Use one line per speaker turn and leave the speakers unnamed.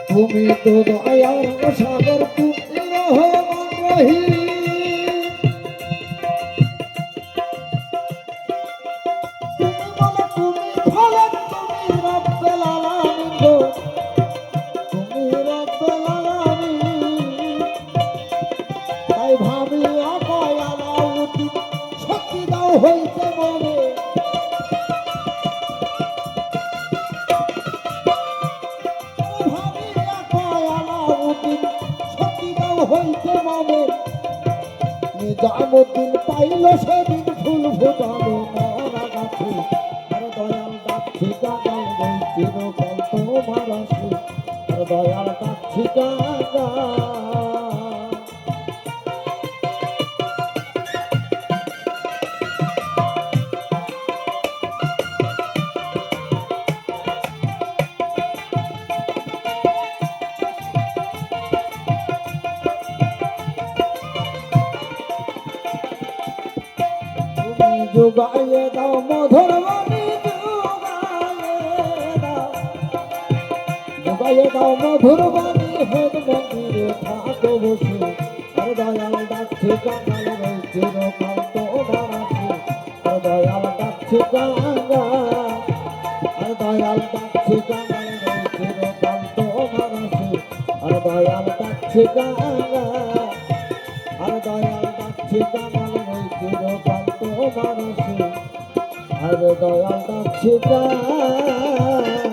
তুমি তো দয়ার সাগর, তুমি রহমান রহিম। তুমি বলে তুমি ফলক, তুমি রব্বুল আলামিন গো, তুমি রব্বুল আলামিন। তাই ভাবি অকয় আলাউদ্দিন, শক্তি দাও হইতে মনে। হইতে মনে নিজামুদ্দিন পাইল সেদিন ফুল ফুটানো মরা গাছে। আর দয়াল ডাকছি গাগাল বলছিল কত মারাসি, আর দয়াল ডাকছি গাগা। যুগাইয়ে দাও মধুর বাণী, যুগাইয়ে দাও মধুর বাণী, হেদ মন্দিরে থাকো বসে। আর দয়াল ডাকছে গাঙ্গাল রয়েছে রোকান্ত বারাসি, আর দয়াল ডাকছে গাঙ্গা। আর দয়াল ডাকছে গাঙ্গাল রয়েছে রোকান্ত বারাসি, আর দয়াল ডাকছে গাঙ্গা। আর দয়াল ডাকছে গাঙ্গাল রয়েছে রোকান্ত বারাসি, আর দয়াল ডাকছে গাঙ্গা।